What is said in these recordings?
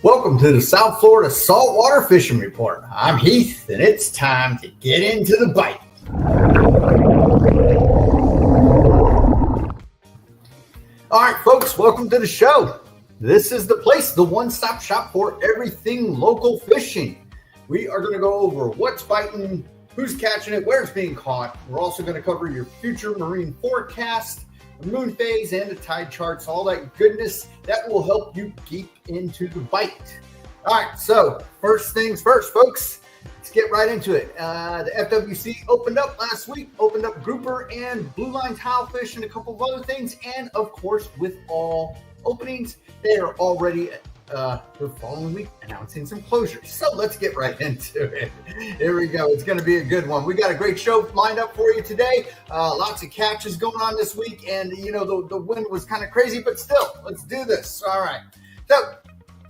Welcome to the South Florida Saltwater Fishing Report. I'm Heath, and it's time to get into the bite. All right, folks, welcome to the show. This is the place, the one-stop shop for everything local fishing. We are going to go over what's biting, who's catching it, where it's being caught. We're also going to cover your future marine forecast, the moon phase, and the tide charts, all that goodness that will help you keep into the bite. All right, so first things first, folks, let's get right into it. The FWC opened up last week, opened up grouper and blue line tile fish and a couple of other things. And of course, with all openings, they are already the following week announcing some closures. So let's get right into it. Here we go. It's going to be a good one. We got a great show lined up for you today. Lots of catches going on this week. And, you know, the wind was kind of crazy, but still, let's do this. All right. So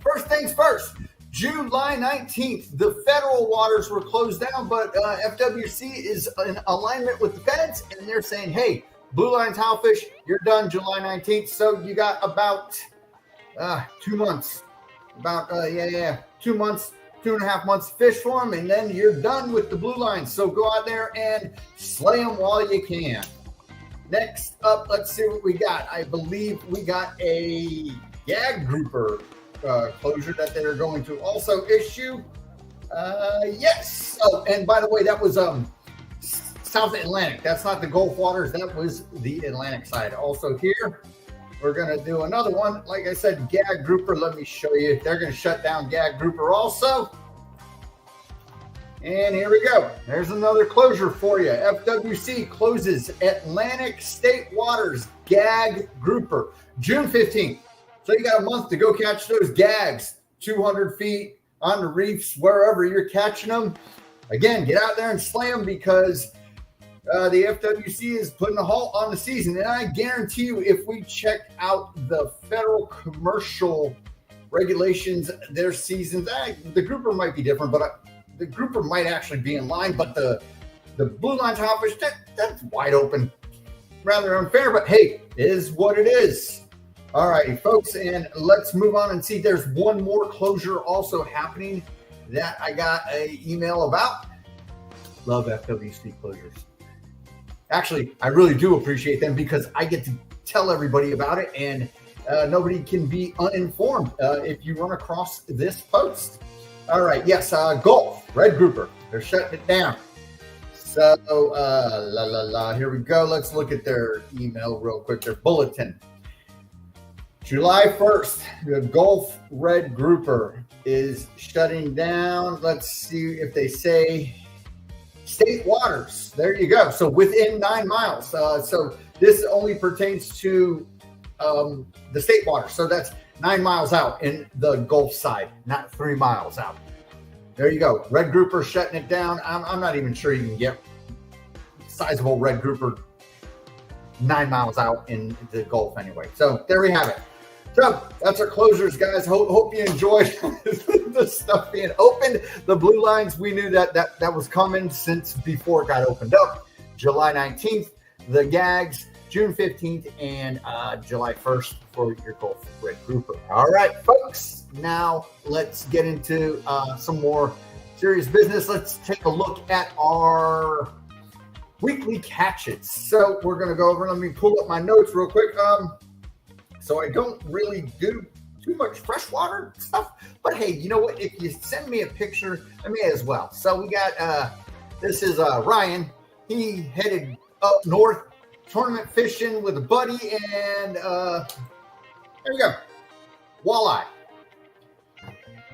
first things first, July 19th, the federal waters were closed down, but FWC is in alignment with the feds, and they're saying, hey, blue line tile fish, you're done July 19th. So you got about 2 months. 2 months, 2.5 months to fish for them, and then you're done with the blue line. So go out there and slay them while you can. Next up, let's see what we got. I believe we got a gag grouper closure that they're going to also issue. Yes. Oh, and by the way, that was South Atlantic. That's not the Gulf waters. That was the Atlantic side. Also here, we're going to do another one. Like I said, gag grouper. Let me show you. They're going to shut down gag grouper also. And here we go. There's another closure for you. FWC closes Atlantic State Waters gag grouper June 15th. So you got a month to go catch those gags, 200 feet on the reefs, wherever you're catching them. Again, get out there and slay them because the FWC is putting a halt on the season. And I guarantee you, if we check out the federal commercial regulations, their seasons, the grouper might be different, but the grouper might actually be in line. But the blue line tile fish, that's wide open. Rather unfair, but hey, it is what it is. All righty, folks, and let's move on and see. There's one more closure also happening that I got an email about. Love FWC closures. Actually, I really do appreciate them because I get to tell everybody about it, and nobody can be uninformed if you run across this post. All right, yes, Gulf, red grouper. They're shutting it down. So, here we go. Let's look at their email real quick, their bulletin. July 1st, the Gulf red grouper is shutting down. Let's see if they say state waters. There you go. So within 9 miles. So this only pertains to the state water. So that's 9 miles out in the Gulf side, not 3 miles out. There you go. Red grouper shutting it down. I'm not even sure you can get sizable red grouper 9 miles out in the Gulf anyway. So there we have it. So that's our closures, guys. Hope you enjoyed the stuff being opened. The blue lines, we knew that was coming since before it got opened up. July 19th, the gags, June 15th, and July 1st for your Gulf red grouper. All right, folks. Now let's get into some more serious business. Let's take a look at our weekly catches. So we're going to go over. Let me pull up my notes real quick. So I don't really do too much freshwater stuff, but hey, you know what? If you send me a picture, I may as well. So we got, this is Ryan. He headed up north, tournament fishing with a buddy, and there we go, walleye.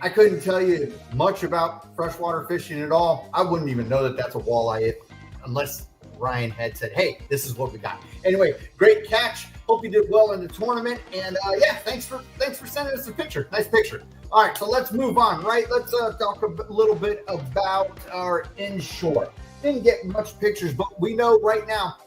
I couldn't tell you much about freshwater fishing at all. I wouldn't even know that that's a walleye unless Ryan had said, hey, this is what we got. Anyway, great catch. Hope you did well in the tournament. And yeah, thanks for sending us a picture. Nice picture. All right, so let's move on, right? Let's talk a little bit about our inshore. Didn't get much pictures, but we know right now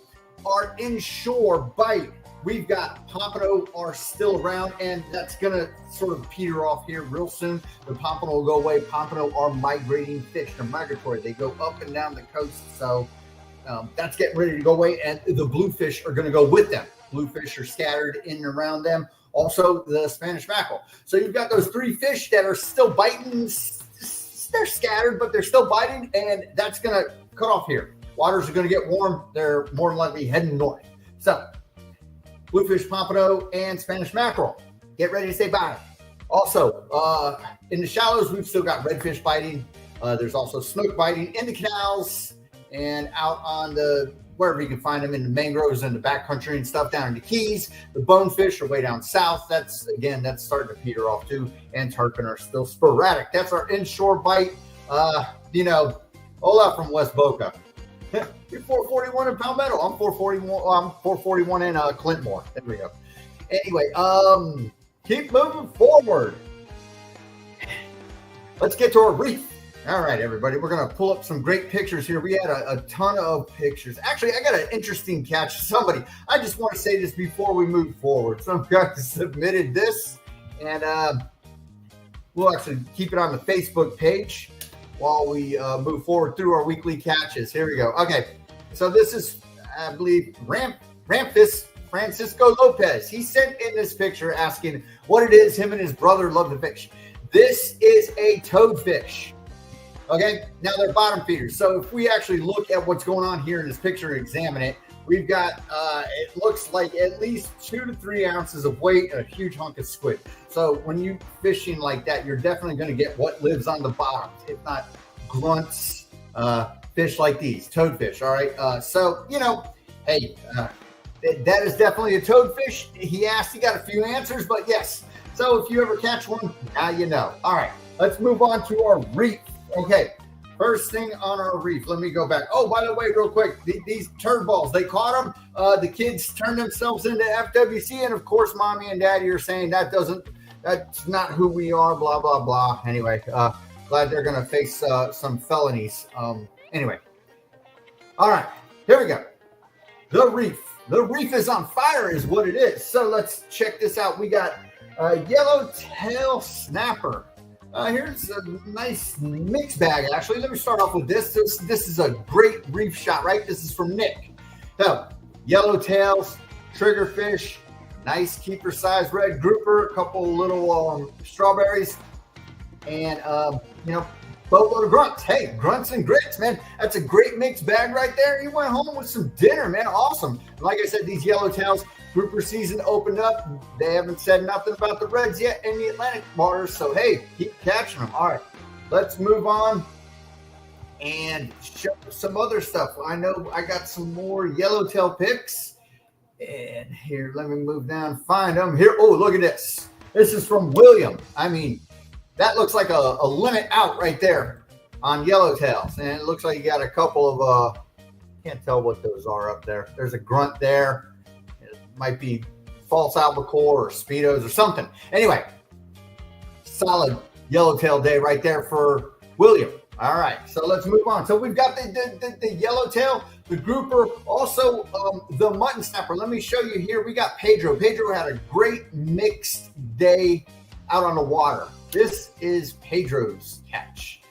our inshore bite, we've got pompano are still around, and that's going to sort of peter off here real soon. The pompano will go away. Pompano are migrating fish. They're migratory. They go up and down the coast. So that's getting ready to go away, and the bluefish are going to go with them. Bluefish are scattered in and around them. Also the Spanish mackerel. So you've got those 3 fish that are still biting. They're scattered, but they're still biting, and that's going to cut off here. Waters are going to get warm. They're more than likely heading north. So bluefish pompano and Spanish mackerel, get ready to say bye. Also, in the shallows, we've still got redfish biting. There's also snook biting in the canals and out on the, wherever you can find them in the mangroves and the backcountry and stuff down in the Keys. The bonefish are way down south. That's starting to peter off too. And tarpon are still sporadic. That's our inshore bite. Hola from West Boca. You're 441 in Palmetto. I'm 441 in Clintmore. There we go. Anyway, keep moving forward. Let's get to our reef. All right, everybody, we're going to pull up some great pictures here. We had a ton of pictures. Actually, I got an interesting catch. I just want to say this before we move forward. Some guys submitted this, and we'll actually keep it on the Facebook page while we move forward through our weekly catches. Here we go. Okay, so this is, I believe, Ramphis Francisco Lopez. He sent in this picture asking what it is him and his brother love to fish. This is a toadfish. Okay, now they're bottom feeders. So if we actually look at what's going on here in this picture and examine it, we've got, it looks like at least 2 to 3 ounces of weight and a huge hunk of squid. So when you fishing like that, you're definitely going to get what lives on the bottom, if not grunts, fish like these, toadfish. All right. Hey, that is definitely a toadfish. He asked, he got a few answers, but yes. So if you ever catch one, now you know. All right, let's move on to our reef. Okay, first thing on our reef. Let me go back. Oh, by the way, real quick, these turd balls, they caught them. The kids turned themselves into FWC, and of course, mommy and daddy are saying that's not who we are, blah, blah, blah. Anyway, glad they're going to face some felonies. Anyway, all right, here we go. The reef. The reef is on fire is what it is. So let's check this out. We got yellowtail snapper. Here's a nice mixed bag, actually. Let me start off with this. This is a great reef shot, right? This is from Nick. So, yellowtails, triggerfish, nice keeper-sized red grouper, a couple little strawberries, and, boatload of grunts. Hey, grunts and grits, man. That's a great mixed bag right there. You went home with some dinner, man. Awesome. Like I said, these yellowtails, grouper season opened up. They haven't said nothing about the reds yet in the Atlantic waters. So, hey, keep catching them. All right, let's move on and show some other stuff. I know I got some more yellowtail pics. And here, let me move down, find them. Here, oh, look at this. This is from William. I mean, that looks like a limit out right there on yellowtails. And it looks like you got a couple of, can't tell what those are up there. There's a grunt there. Might be false albacore or speedos or something. Anyway, solid yellowtail day right there for William. All right, so let's move on. So we've got the yellowtail, the grouper, also the mutton snapper. Let me show you here. We got Pedro. Pedro had a great mixed day out on the water. This is Pedro's catch.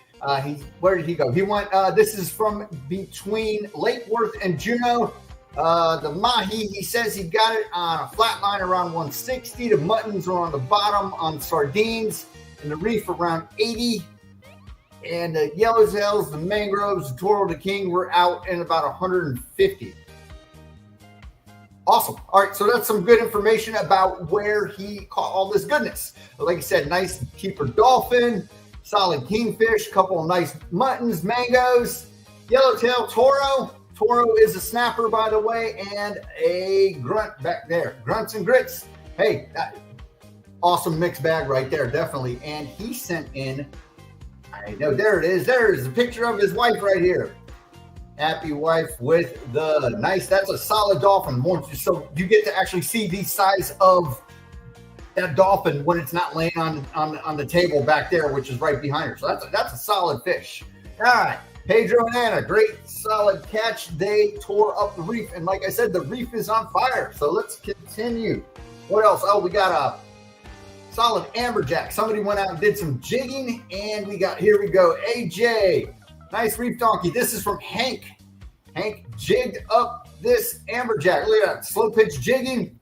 Where did he go? He went, this is from between Lake Worth and Juneau. The mahi, he says he got it on a flat line around 160. The muttons are on the bottom on sardines, and the reef around 80. And the yellowtails, the mangroves, the Toro, the king were out in about 150. Awesome. All right, so that's some good information about where he caught all this goodness. But like I said, nice keeper dolphin, solid kingfish, couple of nice muttons, mangoes, yellowtail, Toro. Toro is a snapper, by the way, and a grunt back there. Grunts and grits. Hey, awesome mixed bag right there, definitely. And he sent in, I know, there it is. There's a picture of his wife right here. Happy wife with the nice, that's a solid dolphin. So you get to actually see the size of that dolphin when it's not laying on the table back there, which is right behind her. So that's a solid fish. All right. Pedro and Anna, great solid catch. They tore up the reef. And like I said, the reef is on fire. So let's continue. What else? Oh, we got a solid amberjack. Somebody went out and did some jigging. And here we go, AJ. Nice reef donkey. This is from Hank. Hank jigged up this amberjack. Look at that, slow pitch jigging.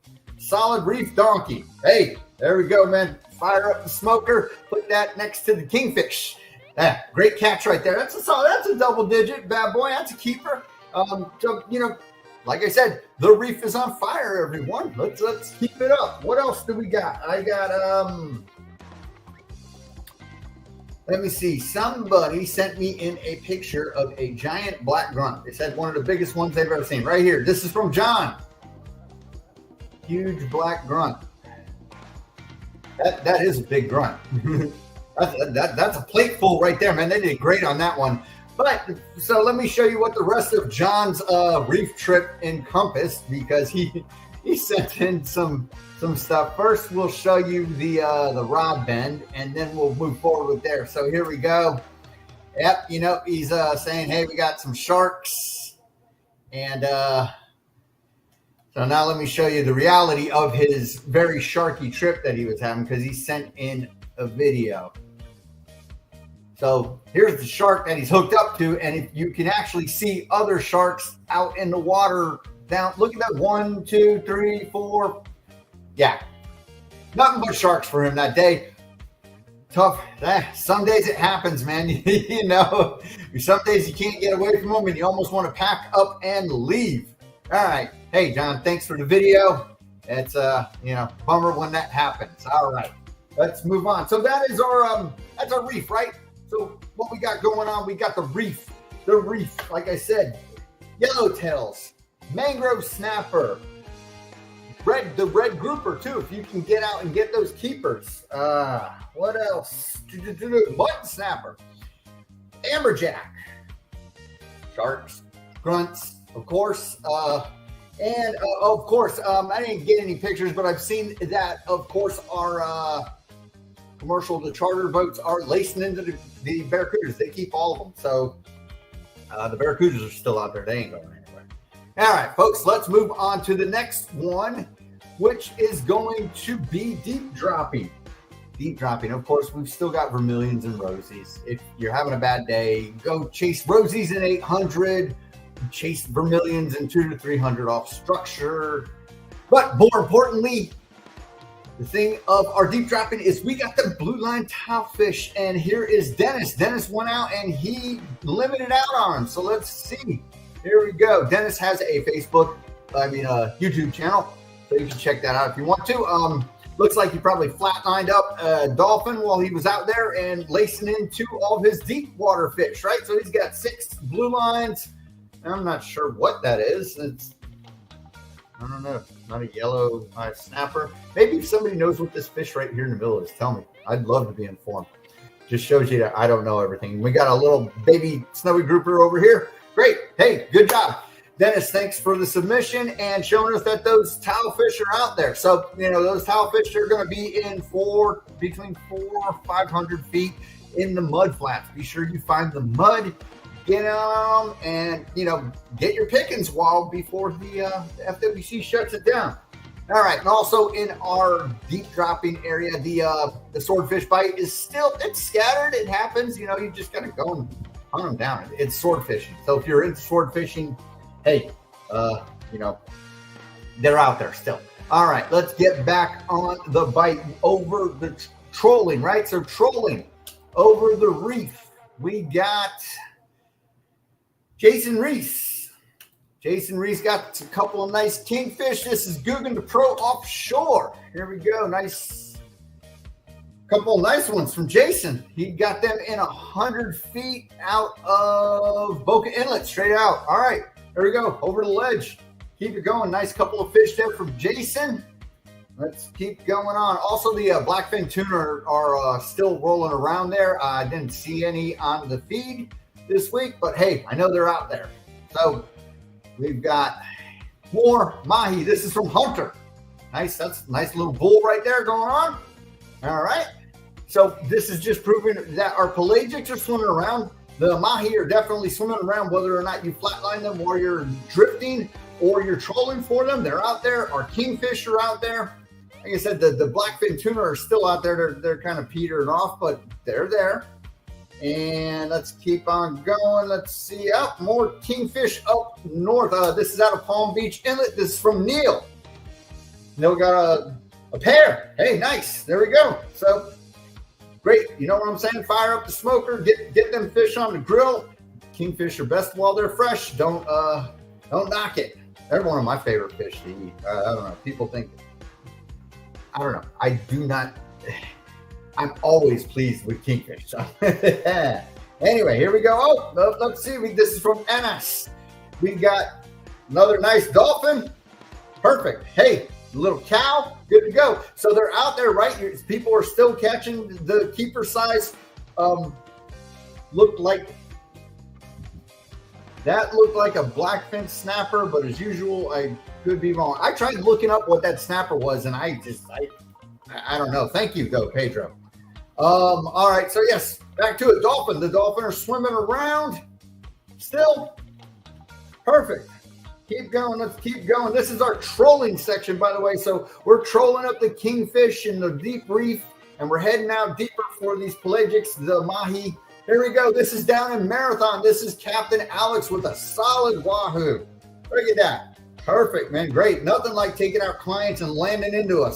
solid reef donkey. Hey, there we go, man. Fire up the smoker. Put that next to the kingfish. Great catch right there. That's a double digit bad boy. That's a keeper. So, you know, like I said, the reef is on fire, everyone. Let's keep it up. What else do we got? I got let me see. Somebody sent me in a picture of a giant black grunt. They said one of the biggest ones they've ever seen. Right here. This is from John. Huge black grunt. That is a big grunt. That's a plateful right there, man. They did great on that one. But so let me show you what the rest of John's reef trip encompassed, because he sent in some stuff. First, we'll show you the rod bend, and then we'll move forward with there. So here we go. Yep, you know, he's saying, hey, we got some sharks. And so now let me show you the reality of his very sharky trip that he was having, because he sent in a video. So here's the shark that he's hooked up to, and if you can actually see other sharks out in the water down. Look at that, 1, 2, 3, 4. Yeah, nothing but sharks for him that day. Tough. Some days it happens, man. You know, some days you can't get away from them, and you almost want to pack up and leave. All right. Hey, John, thanks for the video. It's you know, bummer when that happens. All right, let's move on. So that is our that's our reef, right? So what we got going on, we got the reef, like I said, yellowtails, mangrove snapper, the red grouper too, if you can get out and get those keepers. What else? Button snapper, amberjack, sharks, grunts, of course. And of course, I didn't get any pictures, but I've seen that, of course, our the charter boats are lacing into the barracudas. They keep all of them. So the barracudas are still out there. They ain't going anywhere. All right, folks, let's move on to the next one, which is going to be deep dropping. Deep dropping. Of course, we've still got vermilions and rosies. If you're having a bad day, go chase rosies in 800, chase vermilions in 200 to 300 off structure. But more importantly, the thing of our deep dropping is we got the blue line tilefish, and here is Dennis. Dennis went out and he limited out on them. So let's see. Here we go. Dennis has a YouTube channel, so you can check that out if you want to. Looks like he probably flatlined up a dolphin while he was out there and lacing into all of his deep water fish, right? So he's got 6 blue lines. I'm not sure what that is. I don't know. Not a yellow snapper. Maybe if somebody knows what this fish right here in the middle is, tell me. I'd love to be informed. Just shows you that I don't know everything. We got a little baby snowy grouper over here. Great. Hey, good job. Dennis, thanks for the submission and showing us that those tilefish are out there. So, you know, those tilefish are going to be in between 400 or 500 feet in the mud flats. Be sure you find the mud, get on them, and, you know, get your pickings before the FWC shuts it down. All right, and also in our deep dropping area, the swordfish bite is it's scattered. It happens, you know, you just got to go and hunt them down. It's sword fishing. So if you're into sword fishing, hey, you know, they're out there still. All right, let's get back on the bite over the trolling, right? So trolling over the reef. We got Jason Reese. Jason Reese got a couple of nice kingfish. This is Guggen the Pro offshore. Here we go. Nice. Couple of nice ones from Jason. He got them in 100 feet out of BOCA Inlet, straight out. All right. There we go. Over the ledge. Keep it going. Nice couple of fish there from Jason. Let's keep going on. Also, the blackfin tuna are still rolling around there. I didn't see any on the feed this week, but hey, I know they're out there. So we've got more mahi. This is from Hunter. Nice. That's a nice little bull right there going on. All right. So this is just proving that our pelagics are swimming around. The mahi are definitely swimming around, whether or not you flatline them or you're drifting or you're trolling for them. They're out there. Our kingfish are out there. Like I said, the blackfin tuna are still out there. They're kind of petering off, but they're there. And let's keep on going. Let's see. More kingfish up north. This is out of Palm Beach Inlet. This is from Neil. Still got a pair. Hey, nice. There we go. So great. You know what I'm saying? Fire up the smoker. Get them fish on the grill. Kingfish are best while they're fresh. Don't knock it. They're one of my favorite fish to eat. I don't know. People think, I don't know. I do not. I'm always pleased with kingfish. So anyway, here we go. Oh, let's see. This is from Anas. We got another nice dolphin. Perfect. Hey, little cow. Good to go. So they're out there, right? People are still catching the keeper size. Looked like a blackfin snapper, but as usual, I could be wrong. I tried looking up what that snapper was, and I don't know. Thank you, go Pedro. All right, so yes, back to it. Dolphin. The dolphin are swimming around still. Perfect. Keep going. Let's keep going. This is our trolling section, by the way. So we're trolling up the kingfish in the deep reef, and we're heading out deeper for these pelagics, the mahi. Here we go. This is down in Marathon. This is Captain Alex with a solid wahoo. Look at that. Perfect, man. Great. Nothing like taking our clients and landing into a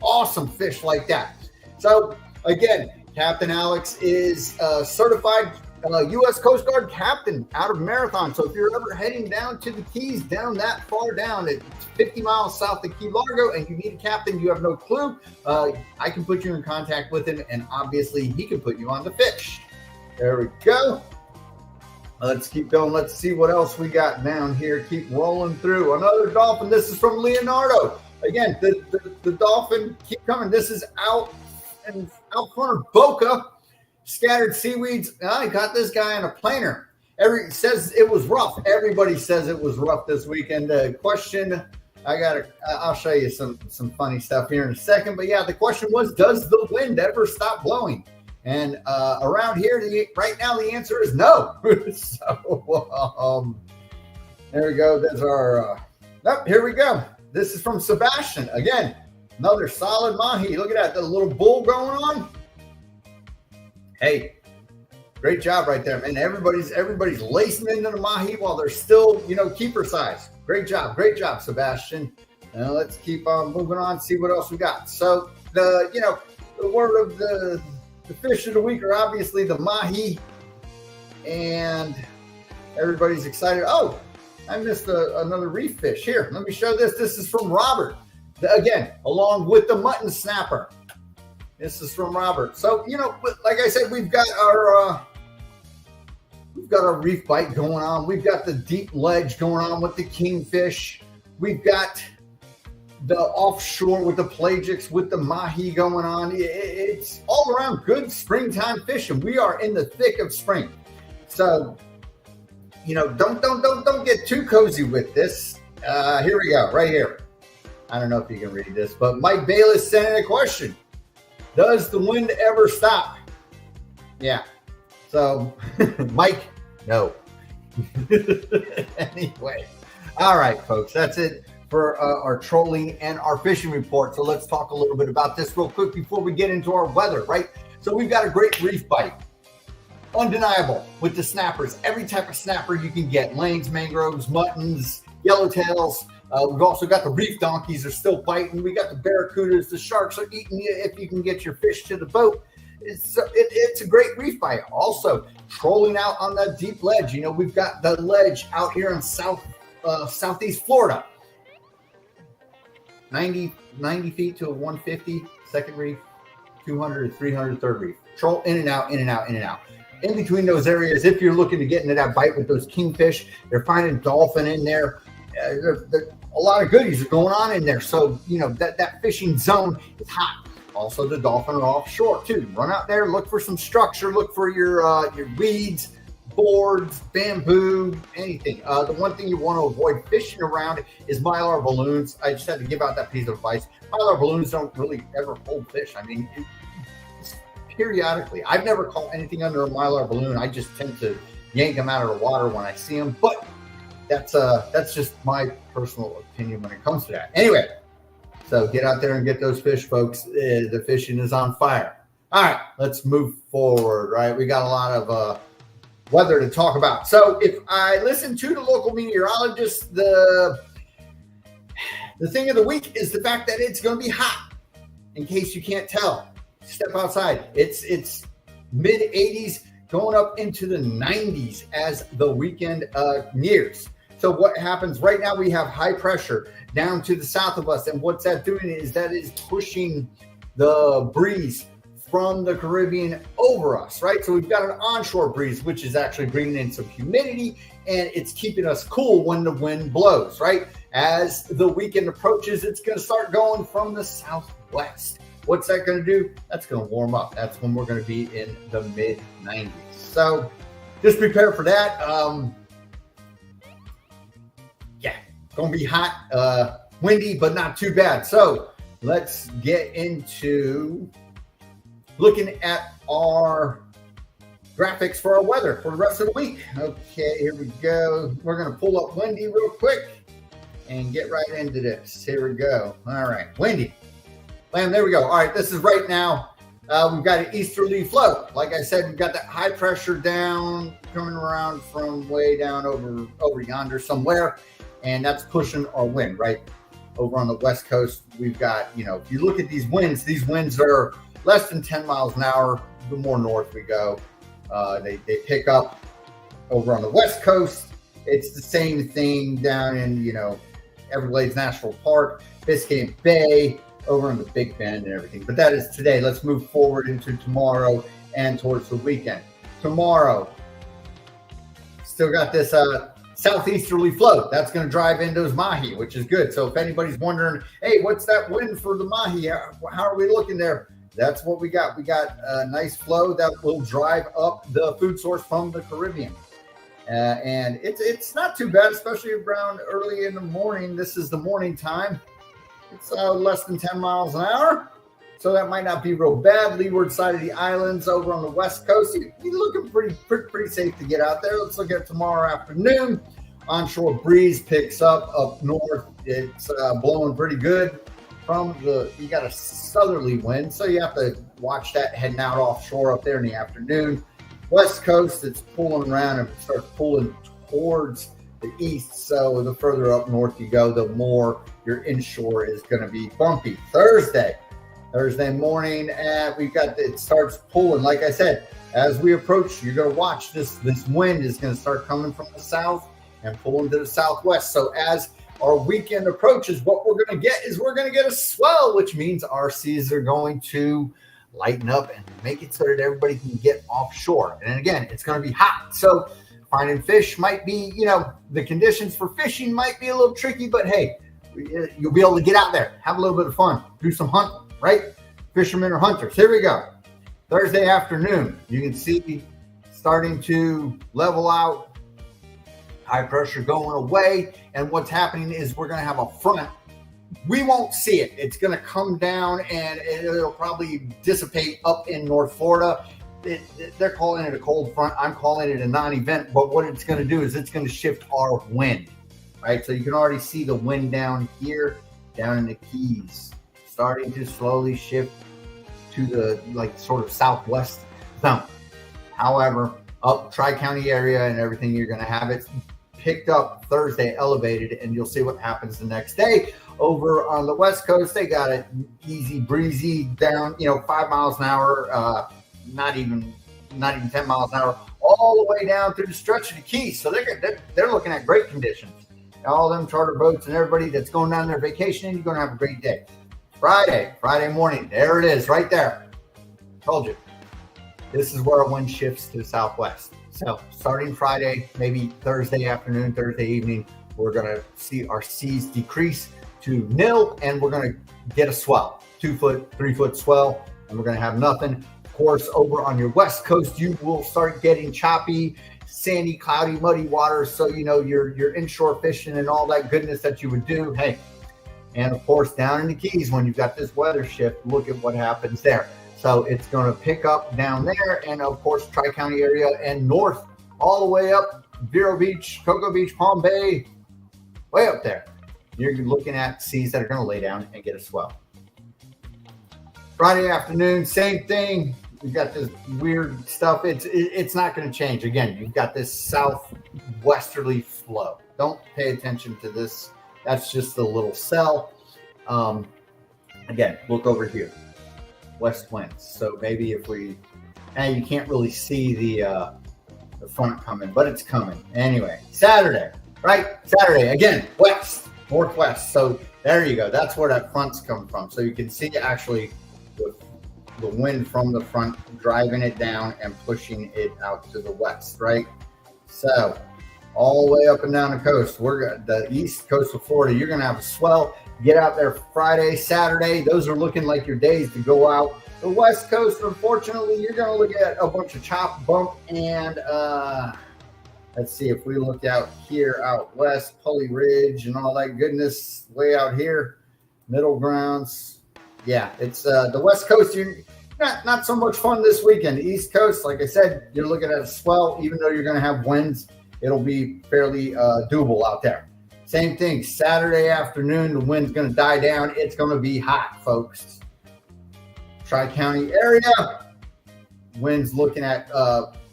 awesome fish like that. So again, Captain Alex is a certified U.S. Coast Guard captain out of Marathon. So if you're ever heading down to the Keys, down that far down, it's 50 miles south of Key Largo, and you need a captain, you have no clue, I can put you in contact with him, and obviously he can put you on the fish. There we go. Let's keep going. Let's see what else we got down here. Keep rolling through. Another dolphin. This is from Leonardo. Again, the dolphin, keep coming. This is out front of BOCA. Scattered seaweeds. I got this guy on a planer. Says it was rough. Everybody says it was rough this weekend. Question, I'll show you some funny stuff here in a second. But yeah, the question was, does the wind ever stop blowing? And around here, right now, the answer is no. So there we go. There's our, here we go. This is from Sebastian. Again, another solid mahi. Look at that, the little bull going on. Hey, great job right there, man. Everybody's lacing into the mahi while they're still, keeper size. Great job, Sebastian. Now let's keep on moving on, see what else we got. So the word of the fish of the week are obviously the mahi, and everybody's excited. Oh, I missed another reef fish. Here, let me show this. This is from Robert. Again, along with the mutton snapper. This is from Robert. So, like I said, we've got our reef bite going on. We've got the deep ledge going on with the kingfish. We've got the offshore with the pelagics, with the mahi going on. It's all around good springtime fishing. We are in the thick of spring. So, don't get too cozy with this. Here we go, right here. I don't know if you can read this, but Mike Bayless sent in a question. Does the wind ever stop? Yeah. So, Mike, no. Anyway. All right, folks. That's it for our trolling and our fishing report. So let's talk a little bit about this real quick before we get into our weather, right? So we've got a great reef bite. Undeniable with the snappers. Every type of snapper you can get. Lanes, mangroves, muttons, yellowtails. We've also got the reef donkeys are still biting. We got the barracudas. The sharks are eating you if you can get your fish to the boat. It's a great reef bite. Also, trolling out on that deep ledge. We've got the ledge out here in southeast Florida. 90 feet to a 150 second reef, 200 to 300 third reef. Troll in and out, in and out, in and out. In between those areas, if you're looking to get into that bite with those kingfish, they're finding dolphin in there. A lot of goodies are going on in there. So, that fishing zone is hot. Also, the dolphin are offshore too. Run out there, look for some structure, look for your weeds, boards, bamboo, anything. The one thing you want to avoid fishing around is mylar balloons. I just had to give out that piece of advice. Mylar balloons don't really ever hold fish. I mean, periodically. I've never caught anything under a mylar balloon. I just tend to yank them out of the water when I see them. But that's just my personal opinion when it comes to that. Anyway, so get out there and get those fish, folks. The fishing is on fire. All right, let's move forward, right? We got a lot of weather to talk about. So if I listen to the local meteorologist, the The thing of the week is the fact that it's going to be hot. In case you can't tell, step outside. It's mid 80s going up into the 90s as the weekend nears. So what happens right now, we have high pressure down to the south of us. And what's that doing is that is pushing the breeze from the Caribbean over us, right? So we've got an onshore breeze, which is actually bringing in some humidity, and it's keeping us cool when the wind blows, right? As the weekend approaches, it's going to start going from the southwest. What's that going to do? That's going to warm up. That's when we're going to be in the mid 90s. So just prepare for that. Yeah, going to be hot, windy, but not too bad. So let's get into looking at our graphics for our weather for the rest of the week. Okay, here we go. We're going to pull up windy real quick and get right into this. Here we go. All right, windy. Bam, there we go. All right, this is right now. We've got an easterly flow. Like I said, we've got that high pressure down, coming around from way down over yonder somewhere, and that's pushing our wind, right? Over on the west coast, we've got, if you look at these winds are less than 10 miles an hour. The more north we go, they pick up. Over on the west coast, it's the same thing down in, Everglades National Park, Biscayne Bay, over in the Big Bend and everything. But that is today. Let's move forward into tomorrow and towards the weekend. Tomorrow, still got this southeasterly flow. That's going to drive in those mahi, which is good. So if anybody's wondering, hey, what's that wind for the mahi? How are we looking there? That's what we got. We got a nice flow that will drive up the food source from the Caribbean. And it's not too bad, especially around early in the morning. This is the morning time. It's less than 10 miles an hour. So that might not be real bad. Leeward side of the islands over on the west coast, you're looking pretty safe to get out there. Let's look at tomorrow afternoon. Onshore breeze picks up north. It's blowing pretty good. You got a southerly wind, so you have to watch that heading out offshore up there in the afternoon. West coast, it's pulling around and starts pulling towards the east. So the further up north you go, the more your inshore is going to be bumpy. Thursday morning, it starts pulling. Like I said, as we approach, you're going to watch this wind is going to start coming from the south and pulling to the southwest. So as our weekend approaches, what we're going to get is a swell, which means our seas are going to lighten up and make it so that everybody can get offshore. And again, it's going to be hot. So finding fish might be, the conditions for fishing might be a little tricky, but hey, you'll be able to get out there, have a little bit of fun, do some hunting, right? Fishermen or hunters. Here we go. Thursday afternoon, you can see starting to level out. High pressure going away, and what's happening is we're going to have a front. We won't see it. It's going to come down, and it'll probably dissipate up in North Florida. They're calling it a cold front. I'm calling it a non-event, but what it's going to do is it's going to shift our wind, right? So you can already see the wind down here, down in the Keys, starting to slowly shift to the sort of southwest zone. However, up Tri-County area and everything, you're going to have it picked up Thursday, elevated, and you'll see what happens the next day. Over on the west coast, they got it easy breezy down, 5 miles an hour, not even 10 miles an hour, all the way down through the stretch of the Keys. So they're looking at great conditions. All them charter boats and everybody that's going down their vacation, you're going to have a great day. Friday morning, there it is, right there. Told you. This is where our wind shifts to the southwest. So starting Friday, maybe Thursday afternoon, Thursday evening, we're going to see our seas decrease to nil, and we're going to get a swell, 2 foot, 3 foot swell, and we're going to have nothing. Of course, over on your west coast, you will start getting choppy, sandy, cloudy, muddy water. So, your inshore fishing and all that goodness that you would do. Hey, and of course, down in the Keys, when you've got this weather shift, look at what happens there. So it's going to pick up down there, and of course, Tri-County area and north, all the way up Vero Beach, Cocoa Beach, Palm Bay, way up there. You're looking at seas that are going to lay down and get a swell. Friday afternoon, same thing. We've got this weird stuff. It's not going to change. Again, you've got this southwesterly flow. Don't pay attention to this That's just a little cell. Again, look over here, west winds. So maybe if we, you can't really see the front coming, but it's coming. Anyway, Saturday, right? Saturday, again, west, northwest. So there you go. That's where that front's coming from. So you can see actually the wind from the front driving it down and pushing it out to the west, right? So all the way up and down the coast, the east coast of Florida, you're going to have a swell. Get out there Friday, Saturday. Those are looking like your days to go out. The west coast, unfortunately, you're going to look at a bunch of chop, bump, and let's see if we look out here, out west, Pulley Ridge and all that goodness way out here, middle grounds. Yeah, it's the west coast. You're not so much fun this weekend. The east coast, like I said, you're looking at a swell. Even though you're going to have winds, it'll be fairly doable out there. Same thing, Saturday afternoon, the wind's going to die down. It's going to be hot, folks. Tri-County area, winds looking at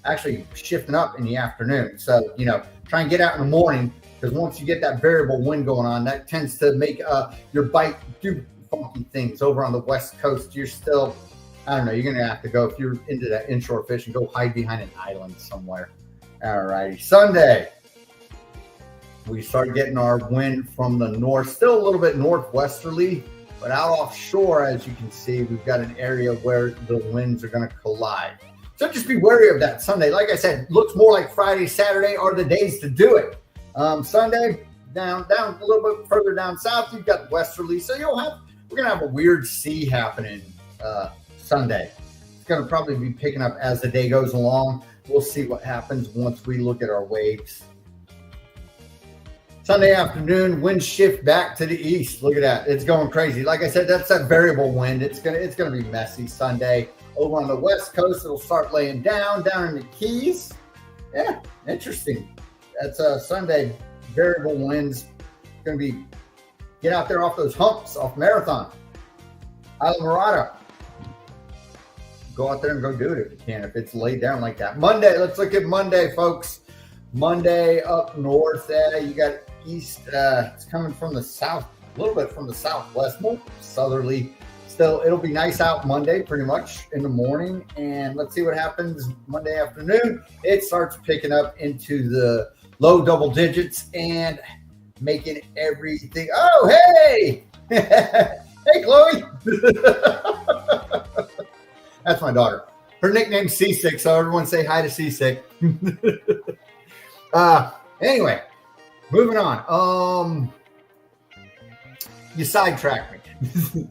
actually shifting up in the afternoon. So, try and get out in the morning, because once you get that variable wind going on, that tends to make your bite do funky things. Over on the west coast, you're still, I don't know, you're going to have to go, if you're into that inshore fishing, go hide behind an island somewhere. All righty, Sunday, we start getting our wind from the north, still a little bit northwesterly, but out offshore, as you can see, we've got an area where the winds are going to collide. So just be wary of that Sunday. Like I said, looks more like Friday, Saturday are the days to do it. Sunday, down a little bit further down south, you've got westerly. So we're going to have a weird sea happening Sunday. It's going to probably be picking up as the day goes along. We'll see what happens once we look at our waves. Sunday afternoon, wind shift back to the east. Look at that. It's going crazy. Like I said, that's that variable wind. It's gonna be messy Sunday. Over on the west coast, it'll start laying down in the Keys. Yeah, interesting. That's Sunday, variable winds. Gonna be, get out there off those humps, off Marathon, Isla Mirada. Go out there and go do it if you can, if it's laid down like that. Monday, let's look at Monday, folks. Monday up north, you got east, it's coming from the south, a little bit from the southwest, more southerly. Still, it'll be nice out Monday, pretty much in the morning. And let's see what happens Monday afternoon. It starts picking up into the low double digits and making everything. Oh, hey! Hey, Chloe! That's my daughter. Her nickname's Seasick, so everyone say hi to Seasick. Anyway, moving on. You sidetracked me.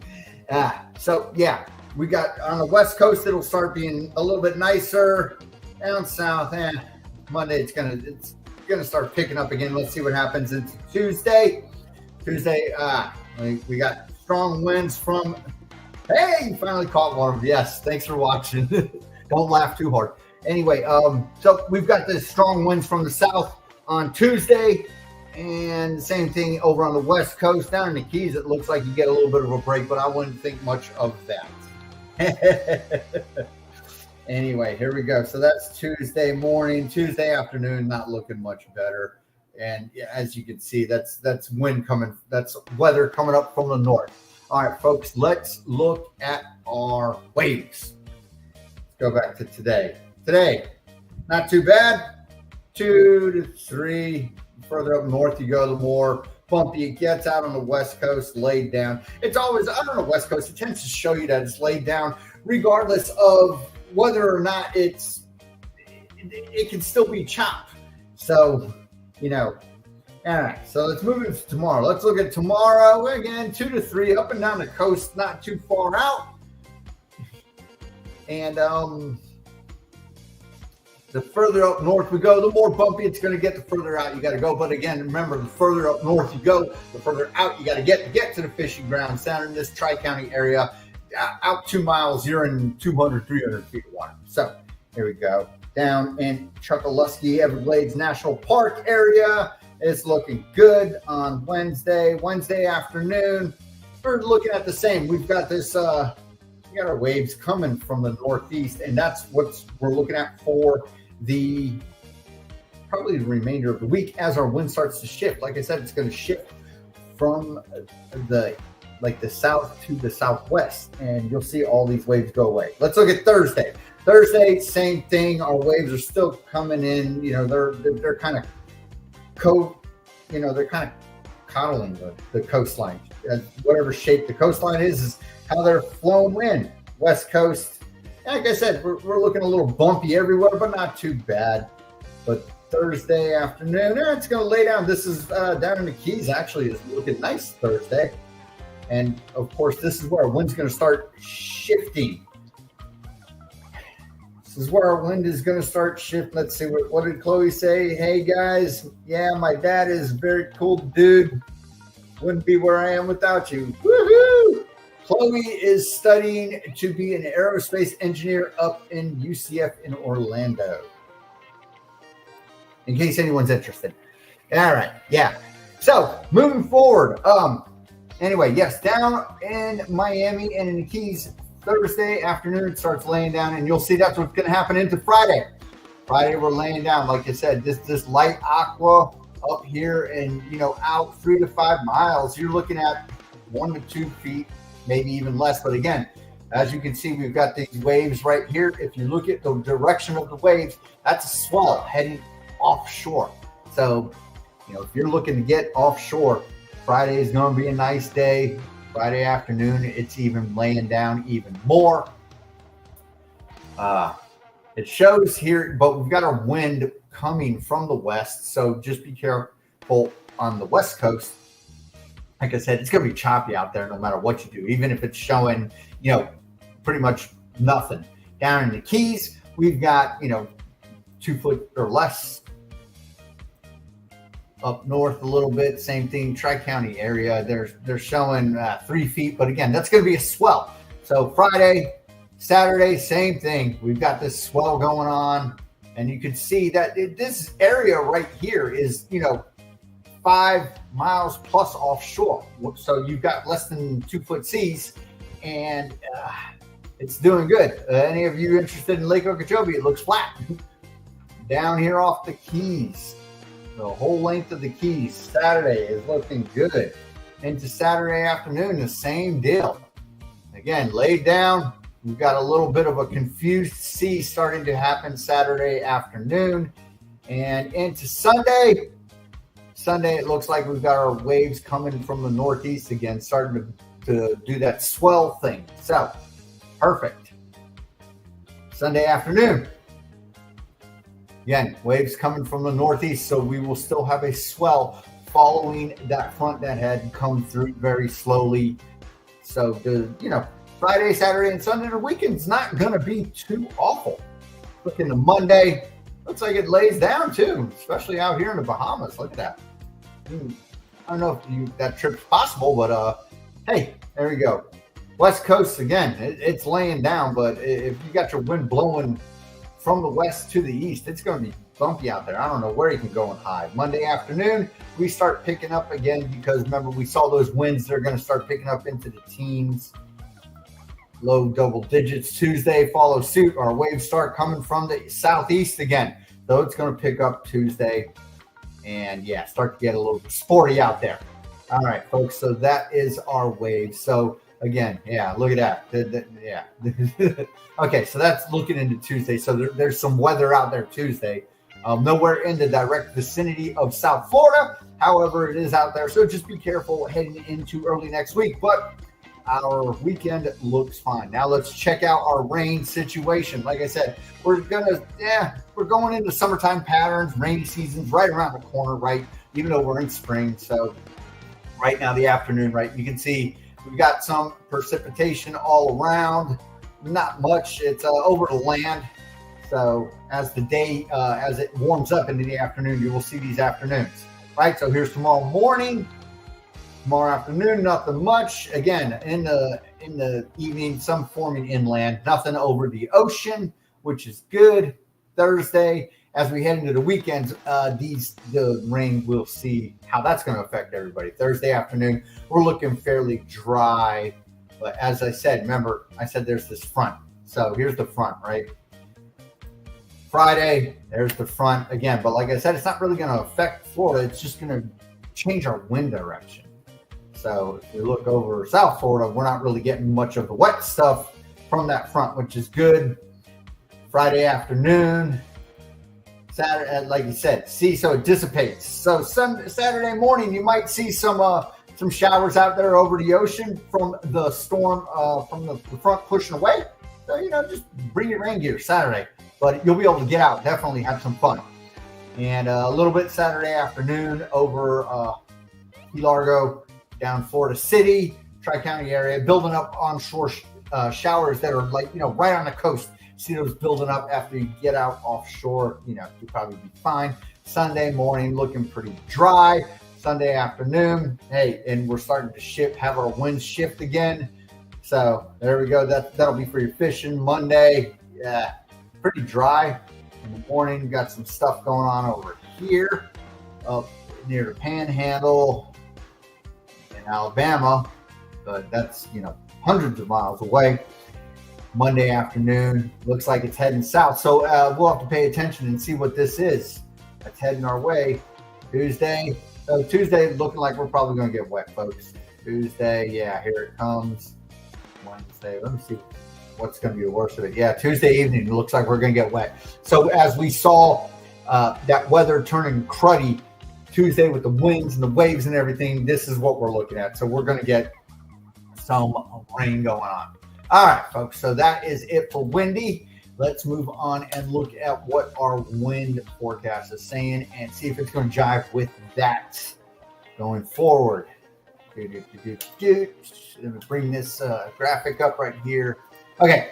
So yeah, we got on the west coast, it'll start being a little bit nicer. Down south, Monday it's gonna start picking up again. Let's see what happens into Tuesday. We got strong winds from. Hey, you finally caught one of them. Yes, thanks for watching. Don't laugh too hard. Anyway, so we've got the strong winds from the south on Tuesday, and same thing over on the west coast. Down in the Keys, it looks like you get a little bit of a break, but I wouldn't think much of that. Anyway, here we go. So that's Tuesday morning. Tuesday afternoon, not looking much better. And as you can see, that's wind coming. That's weather coming up from the north. All right, folks, let's look at our waves. Let's go back to today. Today, not too bad. 2 to 3. Further up north you go, the more bumpy it gets. Out on the west coast, laid down. It's always, out on the west coast, it tends to show you that it's laid down, regardless of whether or not it can still be chopped. So, all right, so let's move into tomorrow. Let's look at tomorrow. Again, 2 to 3, up and down the coast, not too far out. And the further up north we go, the more bumpy it's going to get, the further out you got to go. But again, remember, the further up north you go, the further out you got to get to the fishing grounds down in this Tri-County area. Out 2 miles, you're in 200, 300 feet of water. So here we go. Down in Chokoloskee Everglades National Park area, it's looking good on Wednesday afternoon. We're looking at the same. We've got this, we got our waves coming from the northeast, and that's what we're looking at for probably the remainder of the week as our wind starts to shift. Like I said, it's going to shift from the south to the southwest, and you'll see all these waves go away. Let's look at Thursday. Thursday, same thing. Our waves are still coming in. You know, they're kind of they're kind of coddling the coastline. Whatever shape the coastline is how they're flowing in. West Coast, like I said, we're looking a little bumpy everywhere, but not too bad. But Thursday afternoon, it's going to lay down. This is down in the Keys, actually, is looking nice Thursday. And of course, this is where our wind's going to start shifting. This is where our wind is going to start shifting. Let's see, what did Chloe say? Hey guys, yeah, my dad is a very cool dude. Wouldn't be where I am without you. Woohoo! Chloe is studying to be an aerospace engineer up in UCF in Orlando. In case anyone's interested. All right, yeah. So moving forward. Anyway, yes, down in Miami and in the Keys, Thursday afternoon it starts laying down, and you'll see that's what's going to happen into Friday. Friday we're laying down, like I said, this light aqua up here, and out 3 to 5 miles. You're looking at 1 to 2 feet, maybe even less. But again, as you can see, we've got these waves right here. If you look at the direction of the waves, that's a swell heading offshore. So, if you're looking to get offshore, Friday is going to be a nice day. Friday afternoon, it's even laying down even more. It shows here, but we've got our wind coming from the west. So just be careful on the west coast. Like I said, it's going to be choppy out there no matter what you do, even if it's showing, pretty much nothing. Down in the Keys, we've got, 2 foot or less. Up north a little bit, same thing. Tri-County area, they're showing 3 feet, but again, that's going to be a swell. So Friday, Saturday, same thing. We've got this swell going on, and you can see that this area right here is 5 miles plus offshore. So you've got less than 2 foot seas, and it's doing good. Any of you interested in Lake Okeechobee? It looks flat down here off the Keys. The whole length of the Keys, Saturday is looking good. Into Saturday afternoon, the same deal. Again, laid down. We've got a little bit of a confused sea starting to happen Saturday afternoon. And into Sunday, it looks like we've got our waves coming from the northeast again, starting to do that swell thing. So, perfect. Sunday afternoon. Again, waves coming from the northeast, so we will still have a swell following that front that had come through very slowly. So, Friday, Saturday, and Sunday, the weekend's not going to be too awful. Looking to Monday, looks like it lays down too, especially out here in the Bahamas. Look at that. I don't know if that trip's possible, but hey, there we go. West Coast, again, it's laying down, but if you got your wind blowing from the west to the east, it's going to be bumpy out there. I don't know where you can go and hide. Monday afternoon, we start picking up again because remember, we saw those winds. They're going to start picking up into the teens, low double digits. Tuesday, follow suit. Our waves start coming from the southeast again. So it's going to pick up Tuesday and start to get a little sporty out there. All right, folks. So that is our wave. So again, look at that. Okay, so that's looking into Tuesday. So there's some weather out there Tuesday. Nowhere in the direct vicinity of South Florida. However, it is out there. So just be careful heading into early next week. But our weekend looks fine. Now let's check out our rain situation. Like I said, we're going into summertime patterns. Rainy season's right around the corner, right? Even though we're in spring. So right now, the afternoon, right? You can see we've got some precipitation all around. Not much. It's over the land. So as the day, as it warms up into the afternoon, you will see these afternoons, right? So here's tomorrow morning, tomorrow afternoon, nothing much. Again, in the evening, some forming inland, nothing over the ocean, which is good. Thursday, as we head into the weekends, the rain, we'll see how that's going to affect everybody. Thursday afternoon, we're looking fairly dry. But as I said, remember, I said there's this front. So here's the front, right? Friday, there's the front again. But like I said, it's not really going to affect Florida. It's just going to change our wind direction. So if you look over South Florida, we're not really getting much of the wet stuff from that front, which is good. Friday afternoon, Saturday, like you said, so it dissipates. So Saturday morning, you might see some showers out there over the ocean from the storm, from the front pushing away. So, just bring your rain gear Saturday, but you'll be able to get out, definitely have some fun. And a little bit Saturday afternoon over Key Largo, down Florida City, Tri-County area, building up onshore showers that are right on the coast. See those building up after you get out offshore, you'll probably be fine. Sunday morning looking pretty dry. Sunday afternoon, hey, and we're starting to have our winds shift again. So there we go. That'll be for your fishing. Monday, yeah, pretty dry in the morning. Got some stuff going on over here up near the Panhandle in Alabama, but that's hundreds of miles away. Monday afternoon looks like it's heading south, so we'll have to pay attention and see what this is. That's heading our way. Tuesday looking like we're probably going to get wet, folks. Tuesday, yeah, here it comes. Wednesday, let me see what's going to be the worst of it. Yeah, Tuesday evening, it looks like we're going to get wet. So as we saw that weather turning cruddy Tuesday with the winds and the waves and everything, this is what we're looking at. So we're going to get some rain going on. All right, folks, so that is it for windy. Let's move on and look at what our wind forecast is saying and see if it's going to jive with that going forward. Let me bring this graphic up right here. Okay,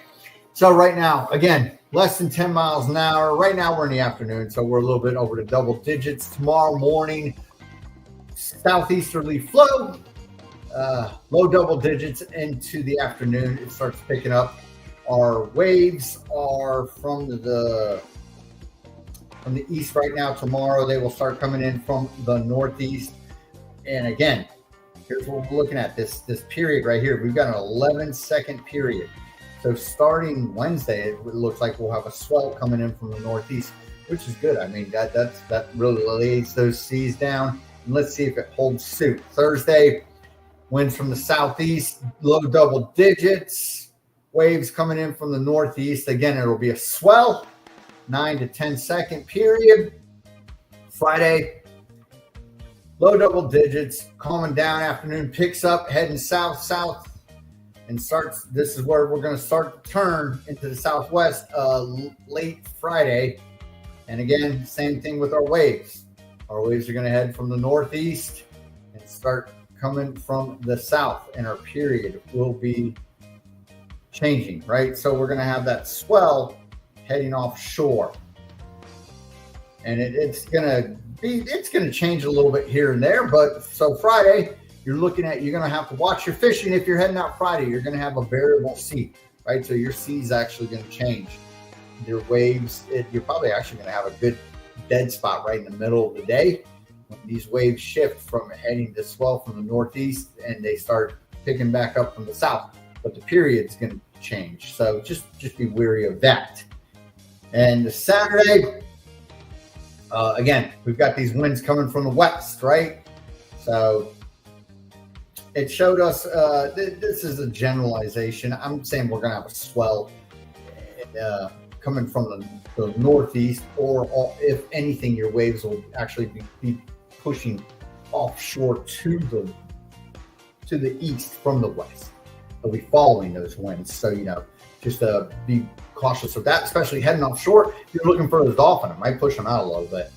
so right now, again, less than 10 miles an hour. Right now we're in the afternoon, so we're a little bit over the double digits. Tomorrow morning, southeasterly flow. Low double digits into the afternoon. It starts picking up. Our waves are from the east right now. Tomorrow they will start coming in from the northeast. And again, here's what we're looking at. This period right here. We've got an 11-second period. So starting Wednesday, it looks like we'll have a swell coming in from the northeast, which is good. I mean, that really lays those seas down. And let's see if it holds suit. Thursday, winds from the southeast, low double digits. Waves coming in from the northeast. Again, it'll be a swell, 9 to 10 second period. Friday, low double digits, calming down. Afternoon picks up, heading south, and starts. This is where we're going to start to turn into the southwest late Friday. And again, same thing with our waves. Our waves are going to head from the northeast and start coming from the south, and our period will be changing, right? So we're going to have that swell heading offshore, and it's going to change a little bit here and there. But so Friday, you're going to have to watch your fishing. If you're heading out Friday, you're going to have a variable sea, right? So your sea's actually going to change. Your waves, you're probably actually going to have a good dead spot right in the middle of the day when these waves shift from heading to swell from the northeast and they start picking back up from the south. But the period's going to change. So just be wary of that. And Saturday, again, we've got these winds coming from the west, right? So it showed us, this is a generalization. I'm saying we're going to have a swell coming from the northeast, or if anything, your waves will actually be pushing offshore to the east from the west. They'll be following those winds. So, just be cautious of that, especially heading offshore. If you're looking for those dolphin, it might push them out a little bit.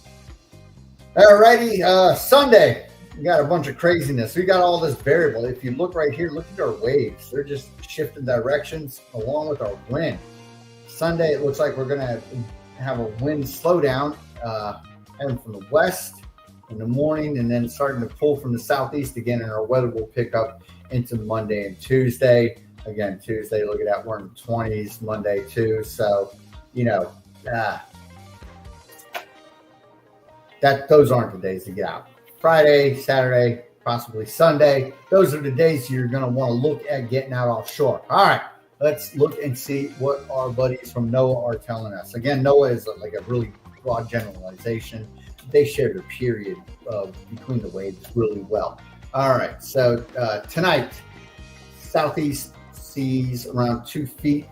Alrighty, Sunday, we got a bunch of craziness. We got all this variable. If you look right here, look at our waves. They're just shifting directions along with our wind. Sunday, it looks like we're going to have a wind slowdown heading from the west in the morning, and then starting to pull from the southeast again, and our weather will pick up into Monday and Tuesday. Again, Tuesday, look at that, we're in the 20s, Monday too. So, those aren't the days to get out. Friday, Saturday, possibly Sunday, those are the days you're going to want to look at getting out offshore. All right, let's look and see what our buddies from NOAA are telling us. Again, NOAA is like a really broad generalization. They share the period between the waves really well. All right, so tonight, southeast seas around 2 feet,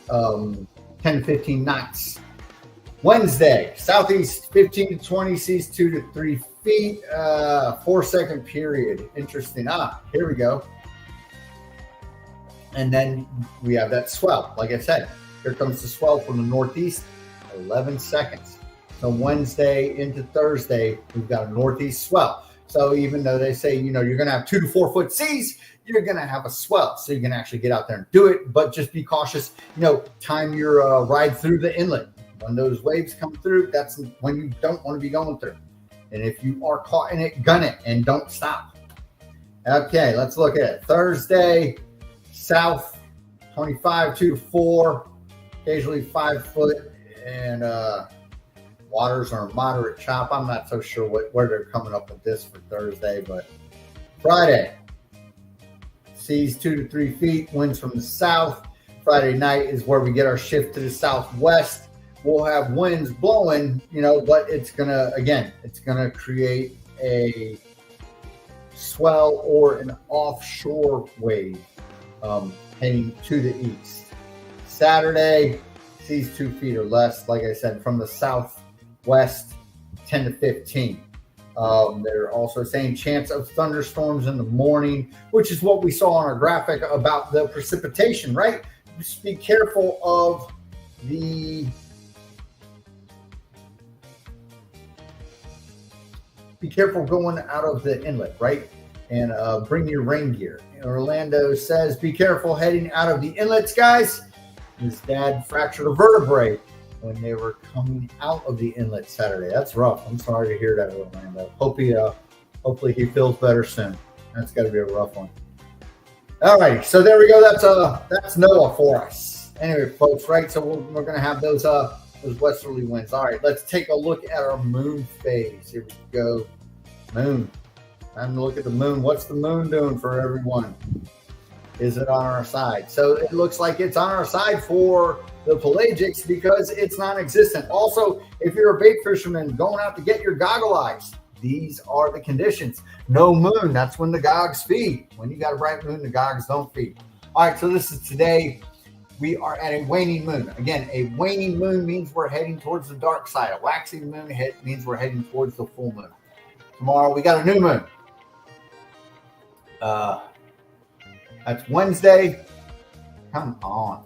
10 to 15 knots. Wednesday, southeast 15 to 20, seas 2 to 3 feet, 4-second period. Interesting. Here we go. And then we have that swell. Like I said, here comes the swell from the northeast, 11 seconds. So Wednesday into Thursday, we've got a northeast swell. So even though they say, you're going to have 2 to 4 foot seas, you're going to have a swell. So you can actually get out there and do it, but just be cautious. Time your ride through the inlet. When those waves come through, that's when you don't want to be going through. And if you are caught in it, gun it and don't stop. Okay, let's look at it. Thursday, south, 25, 2 to 4, occasionally 5 foot, and waters are moderate chop. I'm not so sure where they're coming up with this for Thursday, but Friday, seas 2 to 3 feet, winds from the south. Friday night is where we get our shift to the southwest. We'll have winds blowing, but it's gonna create a swell or an offshore wave heading to the east. Saturday, seas 2 feet or less, like I said, from the southwest, 10 to 15. They're also saying chance of thunderstorms in the morning, which is what we saw on our graphic about the precipitation, right? Just be careful of be careful going out of the inlet, right? And bring your rain gear. Orlando says, be careful heading out of the inlets, guys. His dad fractured a vertebrae when they were coming out of the inlet Saturday. That's rough. I'm sorry to hear that, Orlando. Hopefully he feels better soon. That's got to be a rough one. All right, so there we go. That's NOAA for us. Anyway, folks, right? So we're going to have those westerly winds. All right, let's take a look at our moon phase. Here we go. Moon. Time to look at the moon. What's the moon doing for everyone? Is it on our side? So it looks like it's on our side for the pelagics because it's non-existent. Also, if you're a bait fisherman going out to get your goggle eyes, these are the conditions. No moon, that's when the gogs feed. When you got a bright moon, the gogs don't feed. All right, so this is today. We are at a waning moon. Again, a waning moon means we're heading towards the dark side. A waxing moon means we're heading towards the full moon. Tomorrow, we got a new moon. That's Wednesday. Come on.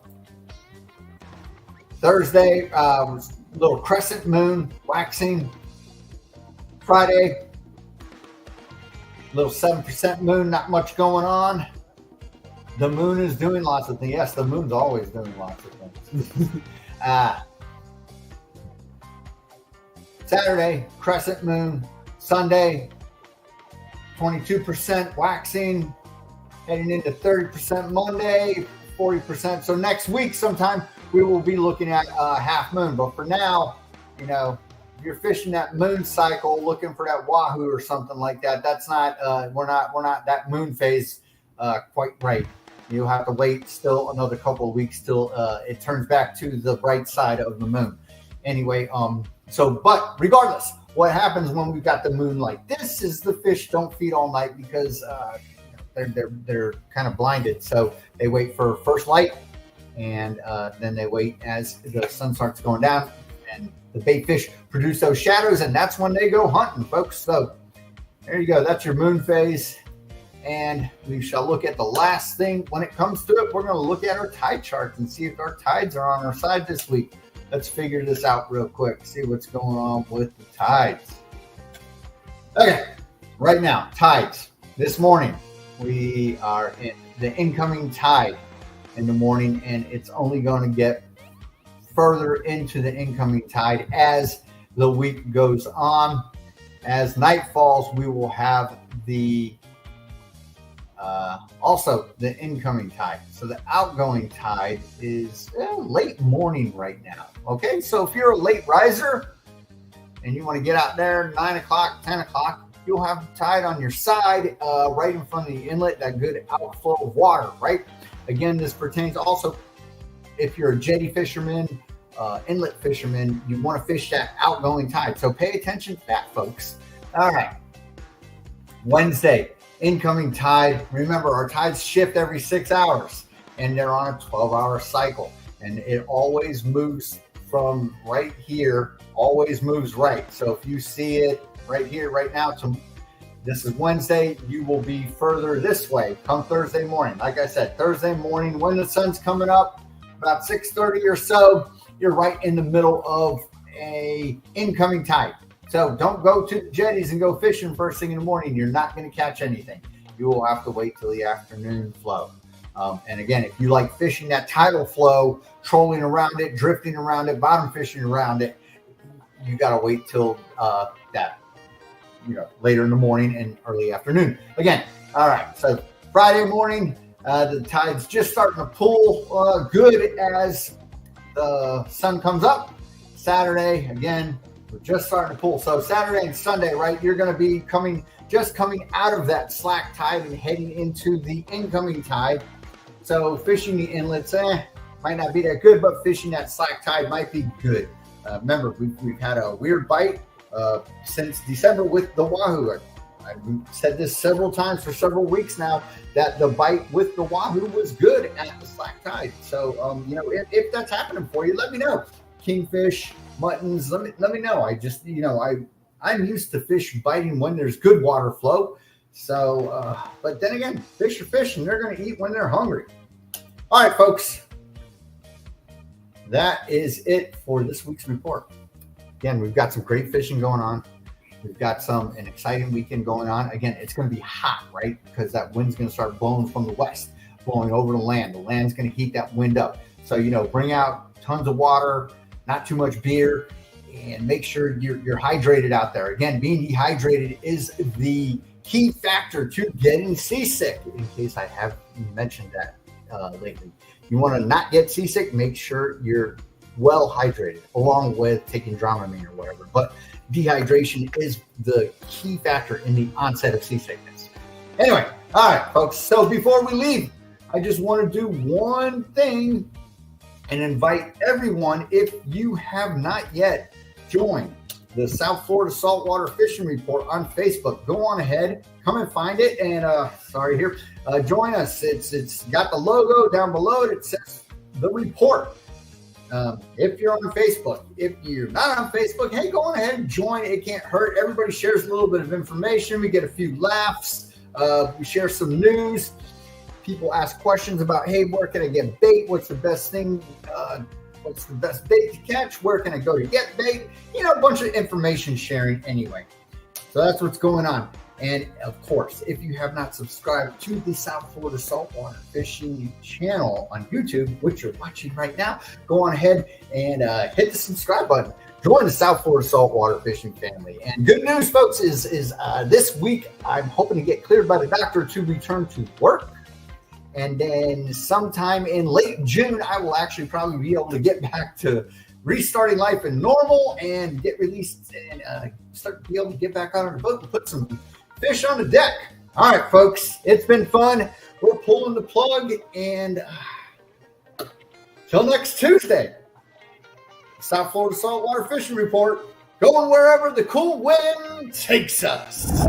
Thursday, little crescent moon, waxing. Friday, little 7% moon, not much going on. The moon is doing lots of things. Yes, the moon's always doing lots of things. Saturday, crescent moon. Sunday, 22% waxing. Heading into 30% Monday, 40%. So next week sometime we will be looking at half moon. But for now, if you're fishing that moon cycle, looking for that wahoo or something like that, that's not we're not that moon phase quite right. You'll have to wait still another couple of weeks till it turns back to the bright side of the moon. Anyway, but regardless, what happens when we've got the moon like this is the fish don't feed all night because they're kind of blinded. So they wait for first light, and then they wait as the sun starts going down, and the bait fish produce those shadows, and that's when they go hunting, folks. So there you go. That's your moon phase. And we shall look at the last thing. When it comes to it, we're going to look at our tide charts and see if our tides are on our side this week. Let's figure this out real quick, see what's going on with the tides. Okay, right now, tides. This morning, we are in the incoming tide in the morning, and it's only going to get further into the incoming tide as the week goes on. As night falls, we will have the also the incoming tide. So the outgoing tide is late morning right now. Okay, so if you're a late riser and you want to get out there 9 o'clock, 10 o'clock, you'll have the tide on your side right in front of the inlet, that good outflow of water, right? Again, this pertains also if you're a jetty fisherman, inlet fisherman, you want to fish that outgoing tide. So pay attention to that, folks. All right. Wednesday incoming tide. Remember, our tides shift every 6 hours, and they're on a 12-hour cycle. And it always moves from right here, always moves right. So if you see it right here, right now, this is Wednesday, you will be further this way come Thursday morning. Like I said, Thursday morning when the sun's coming up, about 6:30 or so, you're right in the middle of a incoming tide. So don't go to the jetties and go fishing first thing in the morning. You're not going to catch anything. You will have to wait till the afternoon flow. And again, if you like fishing that tidal flow, trolling around it, drifting around it, bottom fishing around it, you got to wait till that, later in the morning and early afternoon. Again, all right. So Friday morning, the tide's just starting to pull good as the sun comes up. Saturday, again, we're just starting to pull. So Saturday and Sunday, right, you're going to be coming out of that slack tide and heading into the incoming tide. So fishing the inlets might not be that good, but fishing that slack tide might be good. Remember, we've had a weird bite since December with the wahoo. I've said this several times for several weeks now that the bite with the wahoo was good at the slack tide. So, if that's happening for you, let me know. Kingfish, muttons, let me know. I just, I'm used to fish biting when there's good water flow. So, but then again, fish are fish and they're going to eat when they're hungry. All right, folks. That is it for this week's report. Again, we've got some great fishing going on. We've got an exciting weekend going on. Again, it's going to be hot, right? Because that wind's going to start blowing from the west, blowing over the land. The land's going to heat that wind up. So, bring out tons of water, not too much beer, and make sure you're hydrated out there. Again, being dehydrated is the key factor to getting seasick, in case I have mentioned that lately. You want to not get seasick, make sure you're well hydrated, along with taking Dramamine or whatever. But dehydration is the key factor in the onset of seasickness. Anyway, all right, folks. So before we leave, I just want to do one thing and invite everyone, if you have not yet joined the South Florida Saltwater Fishing Report on Facebook, go on ahead, come and find it, and join us. It's got the logo down below it. It says the report. If you're on Facebook, if you're not on Facebook, hey, go on ahead and join. It can't hurt. Everybody shares a little bit of information. We get a few laughs. We share some news. People ask questions about, hey, where can I get bait? What's the best thing? What's the best bait to catch? Where can I go to get bait? A bunch of information sharing anyway. So that's what's going on. And of course, if you have not subscribed to the South Florida Saltwater Fishing channel on YouTube, which you're watching right now, go on ahead and hit the subscribe button. Join the South Florida Saltwater Fishing family. And good news, folks, is this week I'm hoping to get cleared by the doctor to return to work. And then sometime in late June, I will actually probably be able to get back to restarting life in normal and get released and be able to get back out on the boat and put some fish on the deck. All right, folks, it's been fun. We're pulling the plug, and till next Tuesday, South Florida Saltwater Fishing Report, going wherever the cool wind takes us.